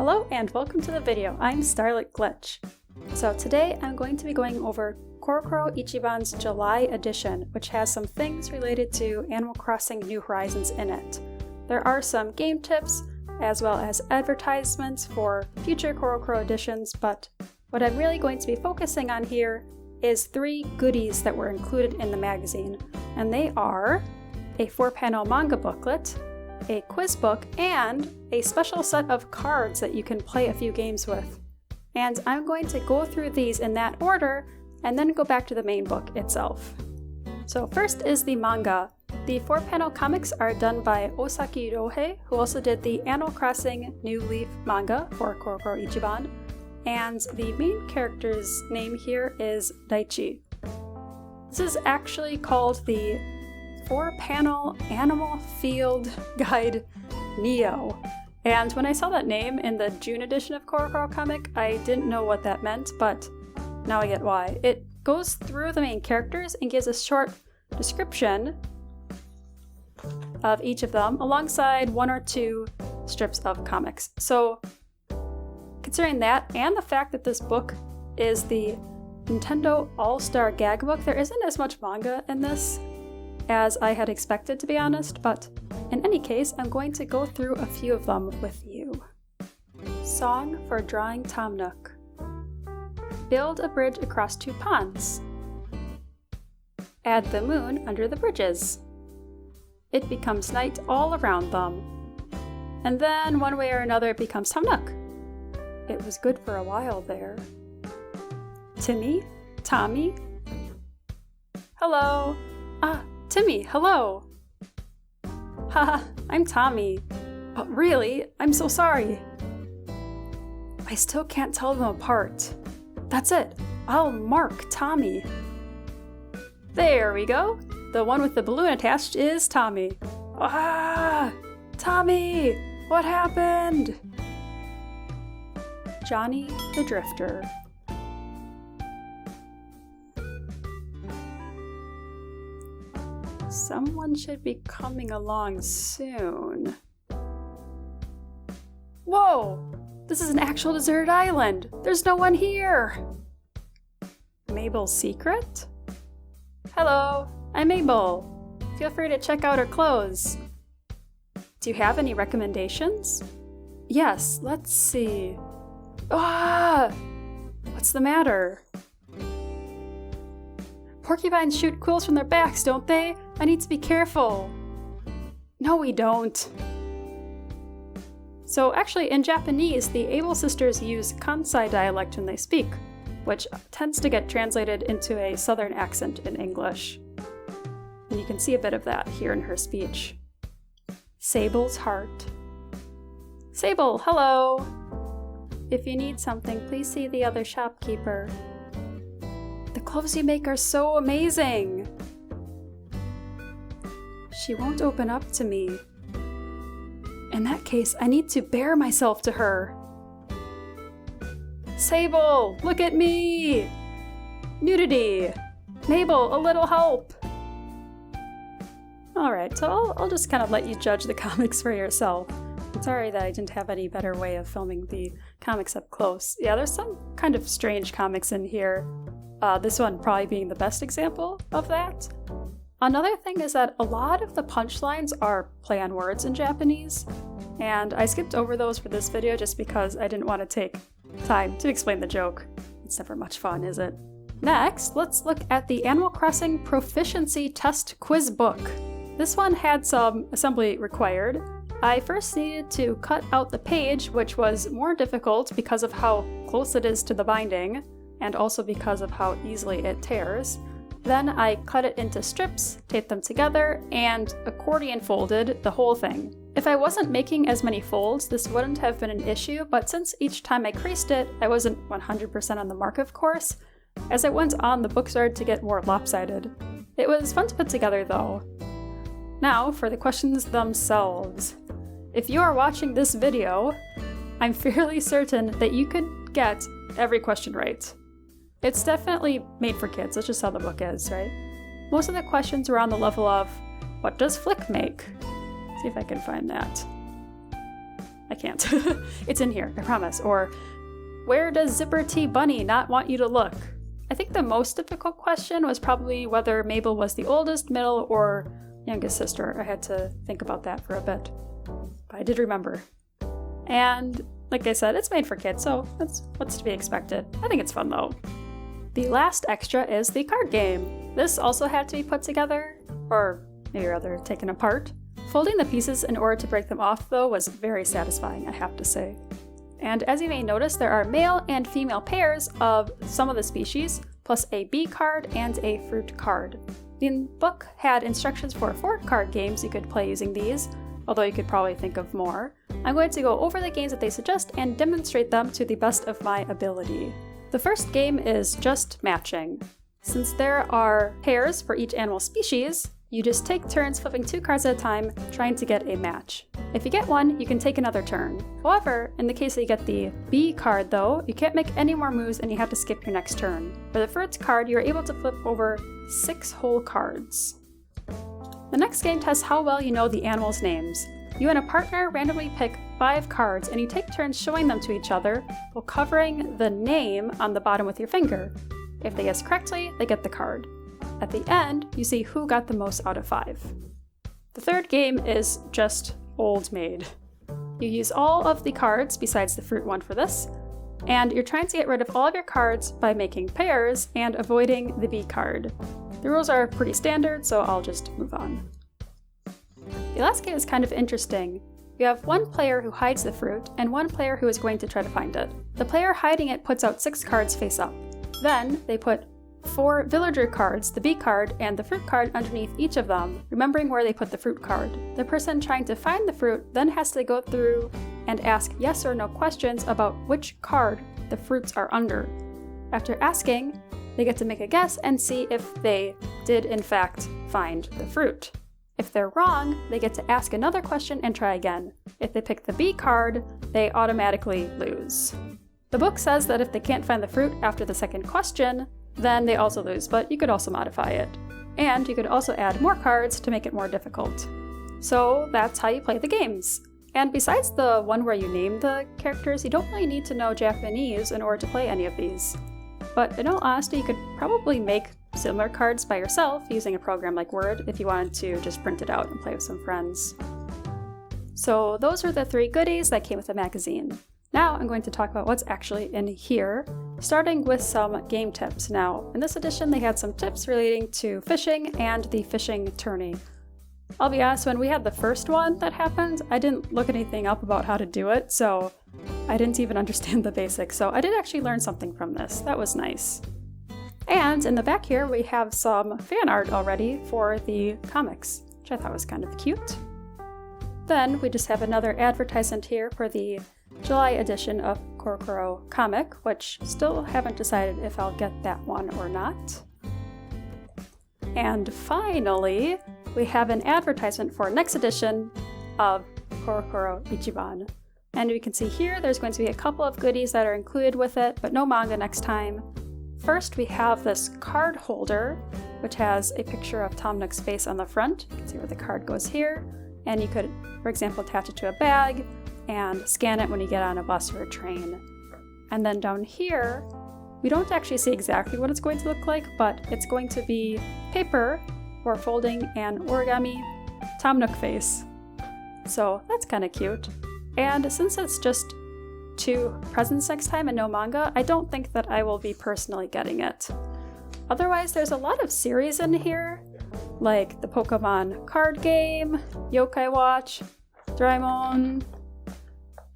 Hello and welcome to the video. I'm StarlitGlitch. So today I'm going to be going over CoroCoro Ichiban's July edition, which has some things related to Animal Crossing New Horizons in it. There are some game tips, as well as advertisements for future CoroCoro editions, but what I'm really going to be focusing on here is 3 goodies that were included in the magazine, and they are a 4-panel manga booklet, a quiz book, and a special set of cards that you can play a few games with. And I'm going to go through these in that order, and then go back to the main book itself. So first is the manga. The 4-panel comics are done by Osaki Rohei, who also did the Animal Crossing New Leaf manga for CoroCoro Ichiban, and the main character's name here is Daichi. This is actually called the 4-panel Animal Field Guide Neo. And when I saw that name in the June edition of CoroCoro comic, I didn't know what that meant, but now I get why. It goes through the main characters and gives a short description of each of them, alongside 1 or 2 strips of comics. So, considering that, and the fact that this book is the Nintendo All-Star Gag Book, there isn't as much manga in this as I had expected, to be honest, but in any case, I'm going to go through a few of them with you. Song for Drawing Tom Nook. Build a bridge across 2 ponds. Add the moon under the bridges. It becomes night all around them. And then, one way or another, it becomes Tom Nook. It was good for a while there. Timmy? Tommy? Hello? Timmy, hello! Haha, I'm Tommy. Oh, really? I'm so sorry. I still can't tell them apart. That's it. I'll mark Tommy. There we go. The one with the balloon attached is Tommy. Ah! Tommy! What happened? Johnny the Drifter. Someone should be coming along soon. Whoa! This is an actual deserted island! There's no one here! Mabel's secret? Hello, I'm Mabel. Feel free to check out her clothes. Do you have any recommendations? Yes, let's see. Ah! What's the matter? Porcupines shoot quills from their backs, don't they? I need to be careful. No, we don't. So actually, in Japanese, the Able sisters use Kansai dialect when they speak, which tends to get translated into a southern accent in English. And you can see a bit of that here in her speech. Sable's heart. Sable, hello! If you need something, please see the other shopkeeper. The clothes you make are so amazing! She won't open up to me. In that case, I need to bare myself to her. Sable, look at me! Nudity! Mabel, a little help! Alright, so I'll just kind of let you judge the comics for yourself. I'm sorry that I didn't have any better way of filming the comics up close. Yeah, there's some kind of strange comics in here. This one probably being the best example of that. Another thing is that a lot of the punchlines are play on words in Japanese, and I skipped over those for this video just because I didn't want to take time to explain the joke. It's never much fun, is it? Next, let's look at the Animal Crossing Proficiency Test Quiz Book. This one had some assembly required. I first needed to cut out the page, which was more difficult because of how close it is to the binding, and also because of how easily it tears. Then I cut it into strips, taped them together, and accordion folded the whole thing. If I wasn't making as many folds, this wouldn't have been an issue, but since each time I creased it, I wasn't 100% on the mark, of course. As I went on, the book started to get more lopsided. It was fun to put together, though. Now, for the questions themselves. If you are watching this video, I'm fairly certain that you could get every question right. It's definitely made for kids, that's just how the book is, right? Most of the questions were on the level of, what does Flick make? See if I can find that. I can't. It's in here, I promise. Or, where does Zipper T Bunny not want you to look? I think the most difficult question was probably whether Mabel was the oldest, middle, or youngest sister. I had to think about that for a bit, but I did remember. And like I said, it's made for kids, so that's what's to be expected. I think it's fun though. The last extra is the card game. This also had to be put together, or maybe rather taken apart. Folding the pieces in order to break them off though was very satisfying, I have to say. And as you may notice, there are male and female pairs of some of the species, plus a bee card and a fruit card. The book had instructions for 4 card games you could play using these, although you could probably think of more. I'm going to go over the games that they suggest and demonstrate them to the best of my ability. The first game is just matching. Since there are pairs for each animal species, you just take turns flipping 2 cards at a time, trying to get a match. If you get one, you can take another turn. However, in the case that you get the bee card though, you can't make any more moves and you have to skip your next turn. For the fruit card, you are able to flip over 6 whole cards. The next game tests how well you know the animals' names. You and a partner randomly pick 5 cards and you take turns showing them to each other while covering the name on the bottom with your finger. If they guess correctly, they get the card. At the end, you see who got the most out of 5. The third game is just Old Maid. You use all of the cards besides the fruit one for this, and you're trying to get rid of all of your cards by making pairs and avoiding the bee card. The rules are pretty standard, so I'll just move on. The last game is kind of interesting. You have one player who hides the fruit and one player who is going to try to find it. The player hiding it puts out 6 cards face up. Then they put 4 villager cards, the bee card, and the fruit card underneath each of them, remembering where they put the fruit card. The person trying to find the fruit then has to go through and ask yes or no questions about which card the fruits are under. After asking, they get to make a guess and see if they did in fact find the fruit. If they're wrong, they get to ask another question and try again. If they pick the bee card, they automatically lose. The book says that if they can't find the fruit after the second question, then they also lose, but you could also modify it. And you could also add more cards to make it more difficult. So that's how you play the games. And besides the one where you name the characters, you don't really need to know Japanese in order to play any of these. But in all honesty, you could probably make similar cards by yourself using a program like Word if you wanted to just print it out and play with some friends. So those are the 3 goodies that came with the magazine. Now I'm going to talk about what's actually in here, starting with some game tips. Now, in this edition they had some tips relating to fishing and the fishing tourney. I'll be honest, when we had the first one that happened, I didn't look anything up about how to do it, so I didn't even understand the basics, so I did actually learn something from this. That was nice. And in the back here we have some fan art already for the comics, which I thought was kind of cute. Then we just have another advertisement here for the July edition of CoroCoro Comic, which still haven't decided if I'll get that one or not. And finally, we have an advertisement for next edition of CoroCoro Ichiban. And we can see here there's going to be a couple of goodies that are included with it, but no manga next time. First, we have this card holder, which has a picture of Tom Nook's face on the front. You can see where the card goes here. And you could, for example, attach it to a bag and scan it when you get on a bus or a train. And then down here, we don't actually see exactly what it's going to look like, but it's going to be paper for folding and origami Tom Nook face. So that's kind of cute. And since it's just 2 presents next time and no manga, I don't think that I will be personally getting it. Otherwise, there's a lot of series in here, like the Pokemon card game, Yokai Watch, Doraemon,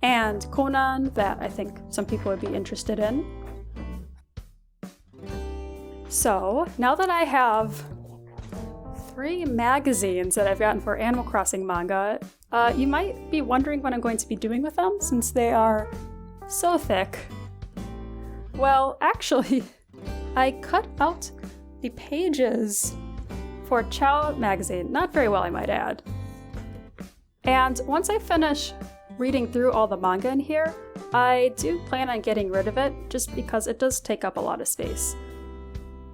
and Conan that I think some people would be interested in. So, now that I have 3 magazines that I've gotten for Animal Crossing manga, you might be wondering what I'm going to be doing with them since they are so thick. Well, actually, I cut out the pages for Chow magazine. Not very well, I might add. And once I finish reading through all the manga in here, I do plan on getting rid of it just because it does take up a lot of space.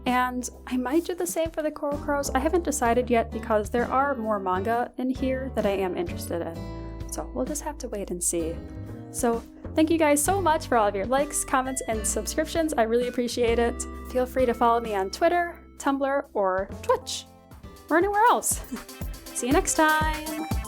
And I might do the same for the CoroCoros. I haven't decided yet because there are more manga in here that I am interested in. So we'll just have to wait and see. So thank you guys so much for all of your likes, comments, and subscriptions. I really appreciate it. Feel free to follow me on Twitter, Tumblr, or Twitch, or anywhere else. See you next time!